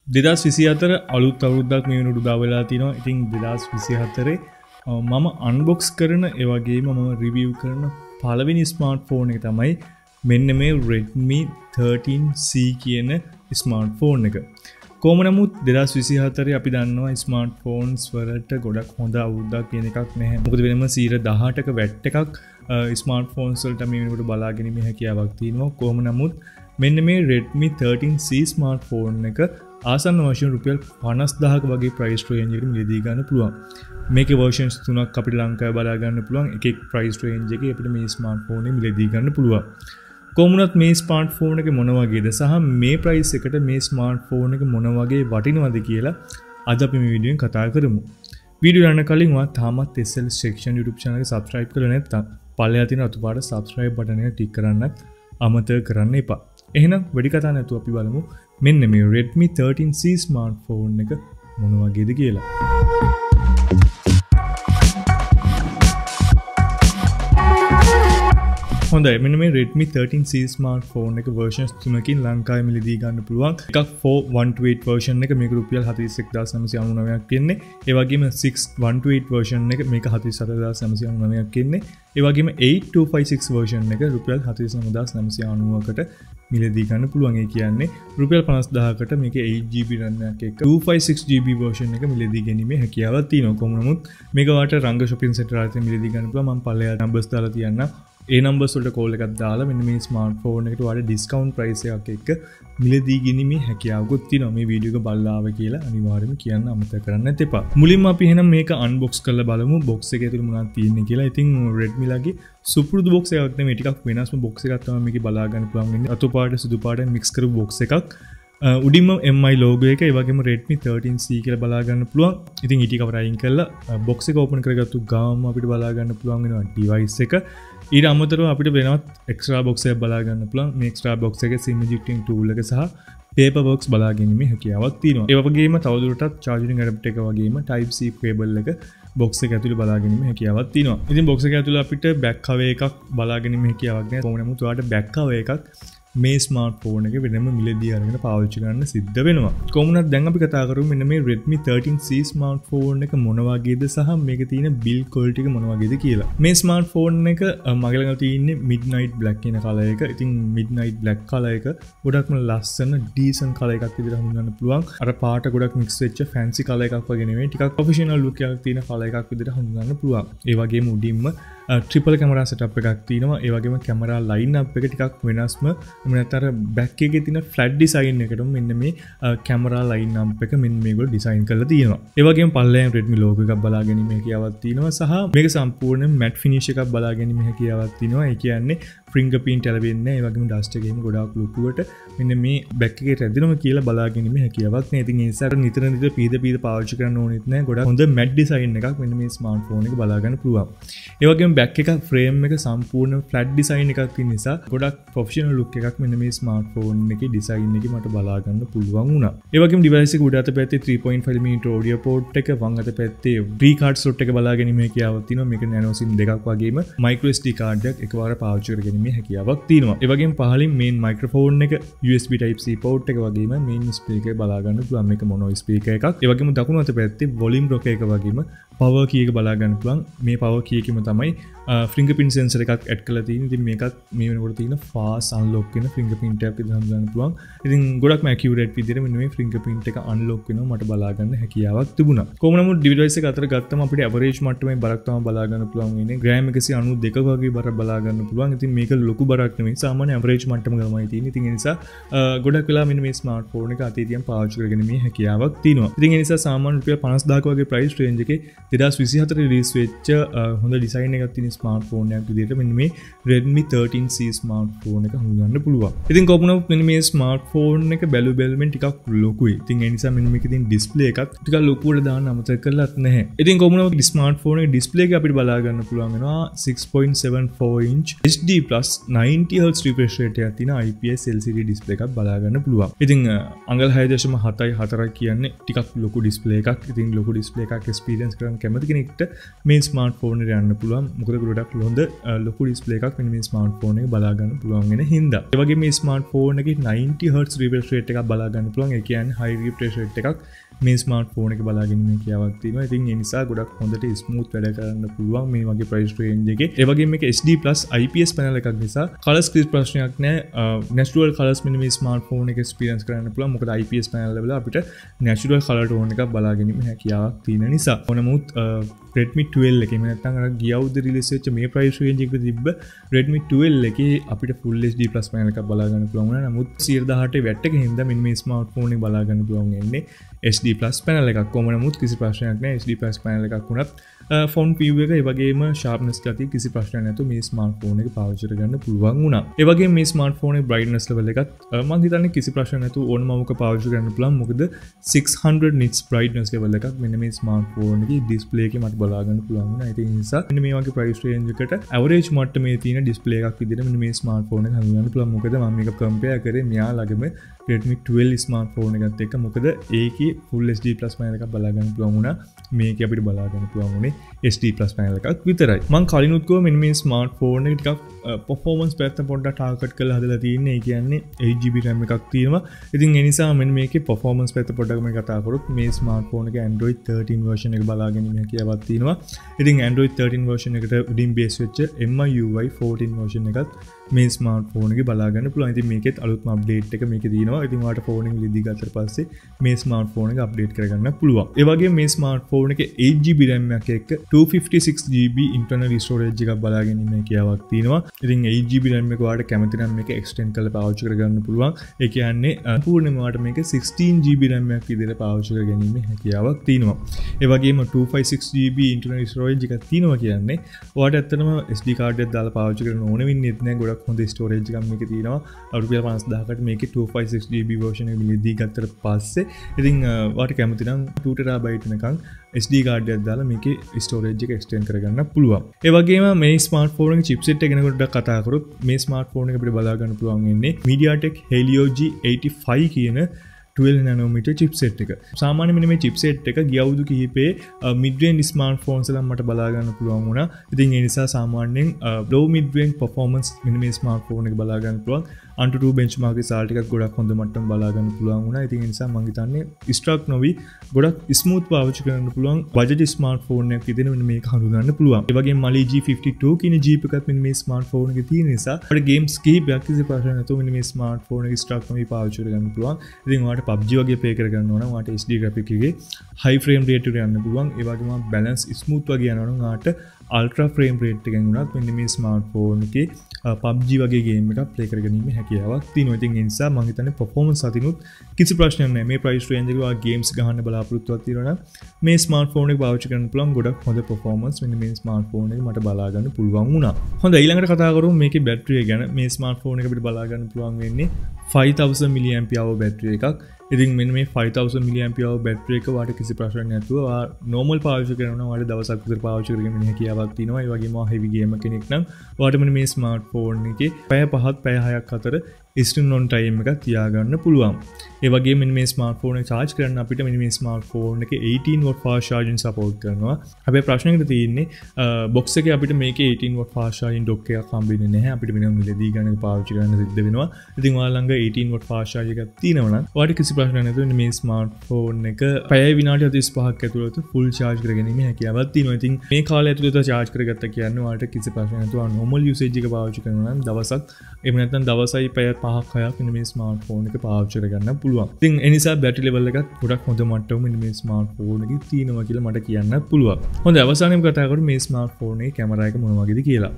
2024 අලුත් අවුරුද්දක් මේ වෙනකොට උදා වෙලා තිනවා. ඉතින් 2024 මම අන්බොක්ස් කරන ඒ වගේම මම රිවිව් කරන පළවෙනි ස්මාර්ට්ෆෝන් එක තමයි මෙන්න මේ Redmi 13C කියන ස්මාර්ට්ෆෝන් එක. කොහොම නමුත් 2024 අපි දන්නවා ස්මාර්ට්ෆෝන්ස් වලට ගොඩක් හොඳ අවුරුද්දක් කියන එකක් නැහැ. මොකද වෙනම 18%ක වැට් එකක් ස්මාර්ට්ෆෝන්ස් වලට මේ වෙනකොට බලා ගැනීමේ හැකියාවක් තියෙනවා. කොහොම නමුත් මෙන්න මේ Redmi 13C ස්මාර්ට්ෆෝන් එක ආසන්න වශයෙන් රුපියල් 50000ක වගේ ප්‍රයිස් රේන්ජ් එකකින් මිලදී ගන්න පුළුවන්. මේකේ versions තුනක් අපිට ලංකාවේ බලා ගන්න පුළුවන්. එක ප්‍රයිස් රේන්ජ් එකේ අපිට මේ ස්මාර්ට්ෆෝන් එක මිලදී ගන්න පුළුවන්. කොහොමුණත් මේ ස්මාර්ට්ෆෝන් එක මොන වගේද සහ මේ ප්‍රයිස් එකට මේ ස්මාර්ට්ෆෝන් එක මොන වගේ වටිනවද කියලා අද අපි මේ වීඩියෝෙන් කතා කරමු. වීඩියෝ යන්න කලින් ඔයා තාමත් SL Section YouTube channel එක subscribe කරලා නැත්නම් පල්ලෙහා තියෙන අතු පාට subscribe button එක ටික් කරන්නත් අමතක කරන්න එපා. එහෙනම් වැඩි කතා නැතුව අපි බලමු මෙන්න මේ Redmi 13C ස්මාර්ට්ෆෝන් එක මොන වගේද කියලා. හොඳයි, මෙන්න මේ Redmi 13C ස්මාර්ට්ෆෝන් එක versions 3කින් ලංකාවේ මිලදී ගන්න පුළුවන්. එකක් 4128 version එක මේක රුපියල් 41999ක් කියන්නේ. ඒ වගේම 6128 version එක මේක 47999ක් කියන්නේ. ඒ වගේම 8256 version එක රුපියල් 49990කට මිලදී ගන්න පුළුවන්. ඒ කියන්නේ රුපියල් 50000කට මේක 8GB RAM එකක් එක්ක 256GB version එක මිලදී ගැනීමේ හැකියාවක් තියෙනවා. කොහොම නමුත් මේක වාට රංග shopping center වලින් මිලදී ගන්න පුළුවන්. මම පල්ලෙහා numbers දාලා තියන්නම්. ඒ නම්බර්ස් වලට කෝල් එකක් දාලා මෙන්න මේ ස්මාර්ට්ෆෝන් එකට ඔයාලට ඩිස්කවුන්ට් ප්‍රයිස් එකක් එක්ක මිලදී ගැනීමේ හැකියාවකුත් තියෙනවා. මේ වීඩියෝ එක බලලා ආව කියලා අනිවාර්යයෙන්ම කියන්න අමතක කරන්න එපා. මුලින්ම අපි එහෙනම් මේක අන්බොක්ස් කරලා බලමු බොක්ස් එකේ ඇතුළේ මොනවද තියෙන්නේ කියලා. ඉතින් Redmi ලගේ සුපුරුදු බොක්ස් එකක් නෙමෙයි, ටිකක් වෙනස්ම බොක්ස් එකක් තමයි මේකේ බලා ගන්න පුළුවන් වෙන්නේ. අතු පාට සුදු පාට මික්ස් කරපු බොක්ස් එකක්. උඩින්ම MI ලෝගෝ එක, ඒ වගේම Redmi 13C කියලා බලා ගන්න පුළුවන්. ඉතින් ඊට කවර අයින් කරලා බොක්ස් එක ඕපන් කරගත්තු ගාම අපිට බලා ගන්න පුළුවන් වෙනවා ඩිවයිස් එක. ඊට අමතරව අපිට වෙනවත් එක්ස්ට්‍රා බොක්ස් එකක් බලා ගන්න පුළුවන්. මේ එක්ස්ට්‍රා බොක්ස් එකේ SIM ejecting tool එක සහ paper works බලා ගැනීමේ හැකියාවක් තියෙනවා. ඒ වගේම තවදුරටත් charging adapter එක වගේම type C cable එක බොක්ස් එක ඇතුළේ බලා ගැනීමේ හැකියාවක් තියෙනවා. ඉතින් බොක්ස් එක ඇතුළේ අපිට back cover එකක් බලා ගැනීමේ හැකියාවක් නැහැ. කොහොම නමුත් ඔයාලට back cover එකක් මේ ස්මාර්ට්ෆෝන් එක වෙනම මිලදී අරගෙන පාවිච්චි කරන්න සිද්ධ වෙනවා. කොහොමුණත් දැන් අපි කතා කරමු මෙන්න මේ Redmi 13C ස්මාර්ට්ෆෝන් එක මොන වගේද සහ මේකේ තියෙන build quality එක මොන වගේද කියලා. මේ ස්මාර්ට්ෆෝන් එක මගේ ළඟ තියෙන්නේ midnight black කියන color එක. ඉතින් midnight black color එක ගොඩක්ම ලස්සන decent color එකක් විදිහට හඳුන්වන්න පුළුවන්. අර පාට ගොඩක් mix වෙච්ච fancy color එකක් වගේ නෙමෙයි. ටිකක් professional look එකක් තියෙන color එකක් විදිහට හඳුන්වන්න පුළුවන්. ඒ වගේම උඩින්ම triple camera setup එකක් තියෙනවා. ඒ වගේම camera line up එක ටිකක් වෙනස්ම මනතර බැක් එකේ තියෙන ෆ්ලැට් ඩිසයින් එකටම මෙන්න මේ කැමරා ලයින් අප් එක මෙන්න මේගොල්ලෝ ඩිසයින් කරලා තියෙනවා. ඒ වගේම පල්ලෙන් Redmi logo එකක් බලා ගැනීම හැකියාවක් තියෙනවා සහ මේක සම්පූර්ණයෙන් matte finish එකක් බලා ගැනීම හැකියාවක් තියෙනවා. ඒ කියන්නේ fingerprint ඇලවෙන්නේ නැහැ. ඒ වගේම dust එකේම ගොඩාක් ලොකුවට මෙන්න මේ බැක් එකේ රැඳෙනවා කියලා බලා ගැනීම හැකියාවක් නැහැ. ඉතින් ඒ නිසා නිතර පීද පාවිච්චි කරන්න ඕනෙත් නැහැ. ගොඩාක් හොඳ matte design එකක් මෙන්න මේ ස්මාර්ට්ෆෝන් එක බලා ගන්න පුළුවන්. ඒ වගේම බැක් එක ෆ්‍රේම් එක සම්පූර්ණ ෆ්ලැට් ඩිසයින් එකක් තියෙන නිසා ගොඩක් ප්‍රොෆෙෂනල් ලුක් එකක් මෙන්න මේ ස්මාර්ට්ෆෝන් එකේ ඩිසයින් එකේ මට බලා ගන්න පුළුවන් වුණා. ඒ වගේම ඩිවයිස් එක උඩ අත පැත්තේ 3.5mm audio port එක, වම් අත පැත්තේ V card slot එක බලා ගැනීම හැකියාවක් තියෙනවා. මේක nano SIM දෙකක් වගේම micro SD card එකක් එකවර පාවිච්චි කර ගැනීමේ හැකියාවක් තියෙනවා. ඒ වගේම පහලින් main microphone එක, USB type C port එක වගේම main speaker එක බලා ගන්න පුළුවන්. මේක mono speaker එකක්. ඒ වගේම දකුණු අත පැත්තේ volume rocker එක වගේම power key එක බලා ගන්න පුළුවන්. මේ power key එකෙම තමයි fingerprint sensor එකක් ඇඩ් කරලා තියෙන්නේ. ඉතින් මේකත් මේ වෙනකොට තියෙන fast unlock වෙන fingerprint එකක් විදිහට හඳුනන්න පුළුවන්. ඉතින් ගොඩක්ම accurate විදිහට මෙන්න මේ fingerprint එක unlock වෙනවා මට බලා ගන්න හැකියාවක් තිබුණා. කොහොම නමුත් device එක අතර ගත්තම අපිට average මට්ටමේ බරක් තමයි බලා ගන්න පුළුවන් වෙන්නේ. gram 192ක වගේ බර බලා ගන්න පුළුවන්. ඉතින් මේක ලොකු බරක් නෙමෙයි. සාමාන්‍ය average මට්ටම ගමයි තියෙන්නේ. ඉතින් ඒ නිසා ගොඩක් වෙලා මෙන්න මේ ස්මාර්ට්ෆෝන් එක අතේ තියන් පාවිච්චි කරගෙන මේ හැකියාවක් තියෙනවා. ඉතින් ඒ නිසා සාමාන්‍ය රුපියල් 50000ක වගේ price range එකේ 2024 රිලීස් වෙච්ච හොඳ ඩිසයින් එකක් තියෙන ස්මාර්ට්ෆෝන් එකක් විදිහට මෙන්න මේ Redmi 13C ස්මාර්ට්ෆෝන් එක හඳුනන්න පුළුවන්. ඉතින් කොහොමුණත් මෙන්න මේ ස්මාර්ට්ෆෝන් එක බැලුවෙන් ටිකක් ලොකුයි. ඉතින් ඒ නිසා මෙන්න මේකේ තියෙන ඩිස්ප්ලේ එකත් ටිකක් ලොකුවට දාන්න අමතක කරලත් නැහැ. ඉතින් කොහොමුණත් ස්මාර්ට්ෆෝන් එකේ ඩිස්ප්ලේ එක අපිට බලා ගන්න පුළුවන් වෙනවා 6.74 inch HD+ 90Hz refresh rate එකක් තියෙන IPS LCD ඩිස්ප්ලේ එකක් බලා ගන්න පුළුවන්. ඉතින් අඟල් 6.74 කියන්නේ ටිකක් ලොකු ඩිස්ප්ලේ එකක්. ඉතින් ලොකු ඩිස්ප්ලේ එකක් එක්ස්පීරියන්ස් කරන්න කැමති කෙනෙක්ට මේ ස්මාර්ට්ෆෝන් එක යන්න පුළුවන්. මොකද ගොඩක් ලොකු ඩිස්ප්ලේ එකක් මෙන්න මේ ස්මාර්ට්ෆෝන් එක බලා ගන්න පුළුවන් වෙන හින්දා. ඒ වගේ මේ ස්මාර්ට්ෆෝන් එකේ 90 Hz refresh rate එකක් බලා ගන්න පුළුවන්. ඒ කියන්නේ high refresh rate එකක් මේ ස්මාර්ට්ෆෝන් එක බලා ගැනීමේ කියාවක් තියෙනවා. ඉතින් ඒ නිසා ගොඩක් හොඳට ස්මූත් වැඩ කරන්න පුළුවන් මේ වගේ ප්‍රයිස් රේන්ජ් එකේ. ඒ වගේම මේක HD+ IPS panel එකක් නිසා කලර්ස් කිසි ප්‍රශ්නයක් නැහැ. natural colors මෙන්න මේ ස්මාර්ට්ෆෝන් එක experience කරන්න පුළුවන්. මොකද IPS panel වල අපිට natural color tone එකක් බලා ගැනීමේ හැකියාවක් තියෙන නිසා. නමුත් Redmi 12 එකේ නැත්නම් අර ගිය අවුරුද්ද රිලීස් වෙච්ච මේ ප්‍රයිස් රේන්ජ් එකේ තිබ්බ Redmi 12 එකේ අපිට full HD+ panel එකක් බලා ගන්න පුළුවන් වුණා. නමුත් 118 වැට් එකේ හින්දා මෙන්න මේ ස්මාර්ට්ෆෝන් එක බලා ගන්න පුළුවන් වෙන්නේ HD+ panel එකක්. කොහොම නමුත් කිසි ප්‍රශ්නයක් නැහැ. HD+ panel එකක් වුණත් ෆොන්ට් view එක ඒ වගේම sharpness ගතිය කිසි ප්‍රශ්නයක් නැතුව මේ ස්මාර්ට්ෆෝන් එක පාවිච්චි කරගන්න පුළුවන් වුණා. ඒ වගේම මේ ස්මාර්ට්ෆෝන් එකේ brightness level එකත් මම හිතන්නේ කිසි ප්‍රශ්නයක් නැතුව ඕනම වුක පාවිච්චි කරන්න පුළුවන්. මොකද 600 nits brightness level එකක් මෙන්න මේ ස්මාර්ට්ෆෝන් එකේ display එකේ මට බලා ගන්න පුළුවන් වුණා. ඒ නිසා මෙන්න මේ වගේ price range එකට average මට්ටමේ තියෙන display එකක් විදිහට මෙන්න මේ ස්මාර්ට්ෆෝන් එක හඳුනන්න පුළුවන්. මොකද මම මේක compare කරේ මෙයා ළඟම Redmi 12 ස්මාර්ට්ෆෝන් එකත් එක්ක. මොකද ඒකේ full HD+ panel එකක් බලා ගන්න පුළුවන් වුණා. මේකේ අපිට බලා ගන්න පුළුවන් උනේ HD+ panel එකක් විතරයි. මම කලිනුත් කිව්වා මෙන්න මේ ස්මාර්ට්ෆෝන් එක ටිකක් performance පැත්ත පොඩ්ඩක් target කරලා හදලා තියෙන්නේ. ඒ කියන්නේ 8GB RAM එකක් තියෙනවා. ඉතින් ඒ නිසා මෙන්න මේකේ performance පැත්ත පොඩ්ඩක් මම කතා කරොත් මේ ස්මාර්ට්ෆෝන් එකේ Android 13 version එක බලා ගැනීම හැකියාවක් තියෙනවා. ඉතින් Android 13 version එකට උඩින් base වෙච්ච MIUI 14 version එකත් මේ ස්මාර්ට්ෆෝන් එකේ බලා ගන්න පුළුවන්. ඉතින් මේකෙත් අලුත්ම අප්ඩේට් එක මේකේ තියෙනවා. ඉතින් ඔයාලට ෆෝන් එක ලිදී ගත්තට පස්සේ මේ ස්මාර්ට්ෆෝන් එක අප්ඩේට් කරගන්න පුළුවන්. ඒ වගේම මේ ස්මාර්ට්ෆෝන් එකේ 8GB RAM එකක් එක්ක 256GB internal storage එකක් බලා ගැනීම හැකියාවක් තියෙනවා. ඉතින් 8GB RAM එක ඔයාලට කැමති නම් මේක extend කරලා පාවිච්චි කරගන්න පුළුවන්. ඒ කියන්නේ පූර්ණයෙන්ම ඔයාලට මේක 16GB RAM එකක් විදිහට පාවිච්චි කර ගැනීම හැකියාවක් තියෙනවා. ඒ වගේම 256GB internal storage එකක් තියෙනවා කියන්නේ ඔයාලට ඇත්තටම SD card එකක් දාලා පාවිච්චි කරන්න ඕන වෙන්නේ නැහැ. ගොඩක් හොඳ ස්ටෝරේජ් එකක් මේකේ තියෙනවා. රුපියල් 50000කට මේකේ 256GB version එක මිලදී ගත්තට පස්සේ ඉතින් ඔයාලට කැමති නම් 2TB වෙනකන් SD card එකක් දාලා මේකේ ස්ටෝරේජ් එක එක්ස්ටෙන්ඩ් කරගන්න පුළුවන්. ඒ වගේම මේ ස්මාර්ට්ෆෝන් එකේ chipset එක ගැන පොඩ්ඩක් කතා කරොත් මේ ස්මාර්ට්ෆෝන් එක අපිට බලා ගන්න පුළුවන් වෙන්නේ MediaTek Helio G85 කියන 12nm chipset එක. සාමාන්‍යයෙන් මෙන්න මේ chipset එක ගිය අවුරුදු කිහිපේ mid range smartphones වල මට බලා ගන්න පුළුවන් වුණා. ඉතින් ඒ නිසා සාමාන්‍යයෙන් low mid range performance මෙන්න මේ smartphone එක බලා ගන්න පුළුවන්. Antutu benchmark එකේ SAL ටිකක් ගොඩක් හොඳ මට්ටම බලා ගන්න පුළුවන් වුණා. ඉතින් ඒ නිසා මම හිතන්නේ struck නොවි ගොඩක් smooth පාවිච්චි කරන්න පුළුවන් budget smartphone එකක් විදිහට මෙන්න මේක හඳුනන්න පුළුවන්. ඒ වගේම Mali G52 කියන chip එකත් මෙන්න මේ smartphone එකේ තියෙන නිසා අපිට games කිහිපයක් කිසි ප්‍රශ්නයක් නැතුව මෙන්න මේ smartphone එකේ struck නොවි පාවිච්චි කරගන්න පුළුවන්. ඉතින් ඔයාලට PUBG වගේ play කරගන්න ඕන නම් ඔයාලට HD graphic එකේ high frame rate එකට යන්න පුළුවන්. ඒ වගේම balance smooth වගේ යනවා නම් ඔයාලට ultra frame rate එකෙන් උනත් මෙන්න මේ smartphone එකේ PUBG වගේ game එකක් play කරගැනීමේ හැකියාවක් තියෙනවා. ඉතින් ඒ නිසා මම හිතන්නේ performance අතිනුත් කිසි ප්‍රශ්නයක් නැහැ. මේ price range එකේ ඔයා games ගහන්න බලාපොරොත්තුවක් තියෙනවා නම් මේ smartphone එක පාවිච්චි කරන්න පුළුවන්. ගොඩක් හොඳ performance මෙන්න මේ smartphone එකේ මට බලා ගන්න පුළුවන් වුණා. හොඳයි ඊළඟට කතා කරමු මේකේ battery එක ගැන. මේ smartphone එක අපිට බලා ගන්න පුළුවන් වෙන්නේ 5000 mAh battery එකක්. ඉතින් මෙන්න මේ 5000 mAh battery එක වාට කිසි ප්‍රශ්නයක් නැතුව normal පාවිච්චි කරනවා වාට දවසක් විතර පාවිච්චි කරගෙන ඉන්න හැකියාවක් තියෙනවා. ඒ වගේම heavy gamer කෙනෙක් නම් වාට මෙන්න මේ smartphone එකේ පැය 5ක් පැය 6ක් අතර ස්ක්‍රීන් ඔන් ටයිම් එකක් තියාගන්න පුළුවන්. ඒ වගේම මෙන්න මේ smartphone එක charge කරන්න අපිට මෙන්න මේ smartphone එකේ 18W fast charging support කරනවා. හැබැයි ප්‍රශ්නයකට තියෙන්නේ box එකේ අපිට මේකේ 18W fast charging dock එකක් හම්බෙන්නේ නැහැ. අපිට වෙනම මිලදී ගන්න පාවිච්චි කරන්න සිද්ධ වෙනවා. ඉතින් ඔයාලා ළඟ 18W fast charge එකක් තියෙනවා නම් ඔයාලට කිසි ප්‍රශ්නයක් නැතුව මේ smartphone එක පැය විනාඩි 45ක් ඇතුළත full charge කරගැනීමේ හැකියාවක් තියෙනවා. ඉතින් මේ කාලය ඇතුළත charge කරගත්තා කියන්නේ ඔයාලට කිසි ප්‍රශ්නයක් නැතුව normal usage එක පාවිච්චි කරනවා නම් දවසක් එහෙම නැත්නම් දවසයි පැය 5ක් 6ක් මෙන්න මේ smartphone එක පාවිච්චි කරගන්න පුළුවන්. ඉතින් ඒ නිසා battery level එකත් ගොඩක් හොඳ මට්ටමක මෙන්න මේ smartphone එකේ තියෙනවා කියලා මට කියන්න පුළුවන්. හොඳයි අවසානයේම කතා කරමු මේ smartphone එකේ කැමරා එක මොන වගේද කියලා.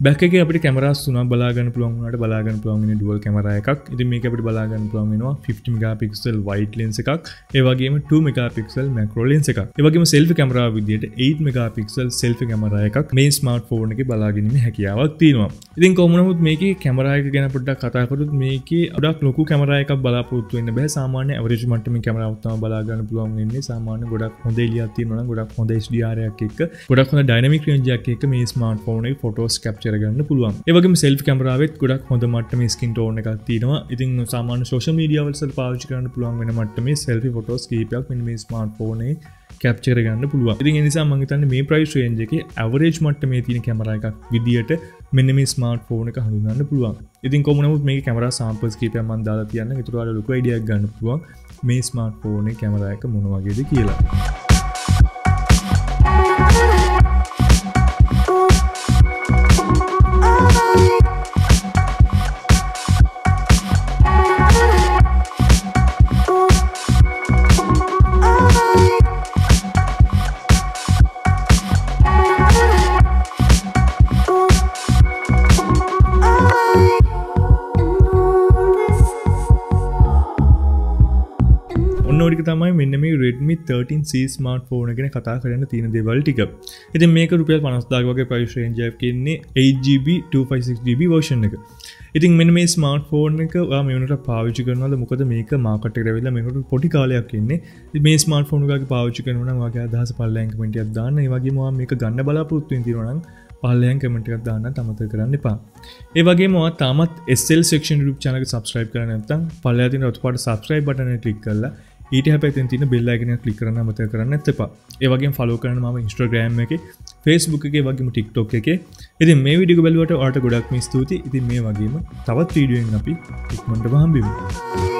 back එකේ අපිට කැමරාස් තුනක් බලා ගන්න පුළුවන් වුණාට බලා ගන්න පුළුවන් වෙන dual කැමරා එකක්. ඉතින් මේක අපිට බලා ගන්න පුළුවන් වෙනවා 50 megapixel wide lens එකක්. ඒ වගේම 2 megapixel macro lens එකක්. ඒ වගේම selfie කැමරාව විදියට 8 megapixel selfie කැමරා එකක් මේ smartphone එකේ බලා ගැනීමේ හැකියාවක් තියෙනවා. ඉතින් කොහොම නමුත් මේකේ කැමරා එක ගැන පොඩ්ඩක් කතා කරොත් මේකේ ගොඩක් ලොකු කැමරා එකක් බලාපොරොත්තු වෙන්න බෑ. සාමාන්‍ය average මට්ටමේ කැමරාවක් තමයි බලා ගන්න පුළුවන් වෙන්නේ. සාමාන්‍ය ගොඩක් හොඳ එළියක් තියෙනවා නම් ගොඩක් හොඳ HDR එකක් එක්ක ගොඩක් හොඳ dynamic range එකක් එක්ක මේ smartphone එකේ photos capture ගන්න පුළුවන්. ඒ වගේම selfie කැමරාවෙත් ගොඩක් හොඳ මට්ටමේ skin tone එකක් තියෙනවා. ඉතින් සාමාන්‍ය social media වල පාවිච්චි කරන්න පුළුවන් වෙන මට්ටමේ selfie photos කීපයක් මෙන්න මේ smartphone එකේ කැප්චර් කරගන්න පුළුවන්. ඉතින් ඒ නිසා මම හිතන්නේ මේ ප්‍රයිස් රේන්ජ් එකේ ඇවරේජ් මට්ටමේ තියෙන කැමරා එකක් විදියට මෙන්න මේ ස්මාර්ට්ෆෝන් එක හඳුන්වන්න පුළුවන්. ඉතින් කොහොම නමුත් මේකේ කැමරා සාම්පල්ස් කීපයක් මම දාලා තියන්නම්. ඒතර ඔයාලා ලොකු අයිඩියා එකක් ගන්න පුළුවන් මේ ස්මාර්ට්ෆෝන් එකේ කැමරා එක මොන වගේද කියලා. තමයි මෙන්න මේ Redmi 13C ස්මාර්ට්ෆෝන් එක ගැන කතා කරන්න තියෙන දේවල් ටික. ඉතින් මේක රුපියල් 50000 වගේ ප්‍රයිස් රේන්ජ් එකක් ඉන්නේ 8GB 256GB version එක. ඉතින් මෙන්න මේ ස්මාර්ට්ෆෝන් එක ඔයා මේ වෙනකොට පාවිච්චි කරනවද? මොකද මේක මාකට් එකට ඇවිල්ලා මේකට පොඩි කාලයක් ඉන්නේ. ඉතින් මේ ස්මාර්ට්ෆෝන් එකක් පාවිච්චි කරනවා නම් ඔයාගේ අදහස පල්ලෙන් කමෙන්ට් එකක් දාන්න. ඒ වගේම ඔයා මේක ගන්න බලාපොරොත්තු වෙන තියෙනවා නම් පල්ලෙන් කමෙන්ට් එකක් දාන්න අමතක කරන්න එපා. ඒ වගේම ඔයා තාමත් SL section YouTube channel එක subscribe කරලා නැත්නම් පල්ලෙහා තියෙන රතු පාට subscribe button එක click කරලා ඊට හැපැත්තෙන් තියෙන bell icon එක click කරන්න අමතක කරන්න එපා. ඒ වගේම follow කරන්න මම Instagram එකේ, Facebook එකේ, වගේම TikTok එකේ. ඉතින් මේ වීඩියෝ එක බලුවට ඔයාලට ගොඩක්ම ස්තුතියි. ඉතින් මේ වගේම තවත් වීඩියෝ එකකින් අපි ඉක්මනටම හම්බෙමු.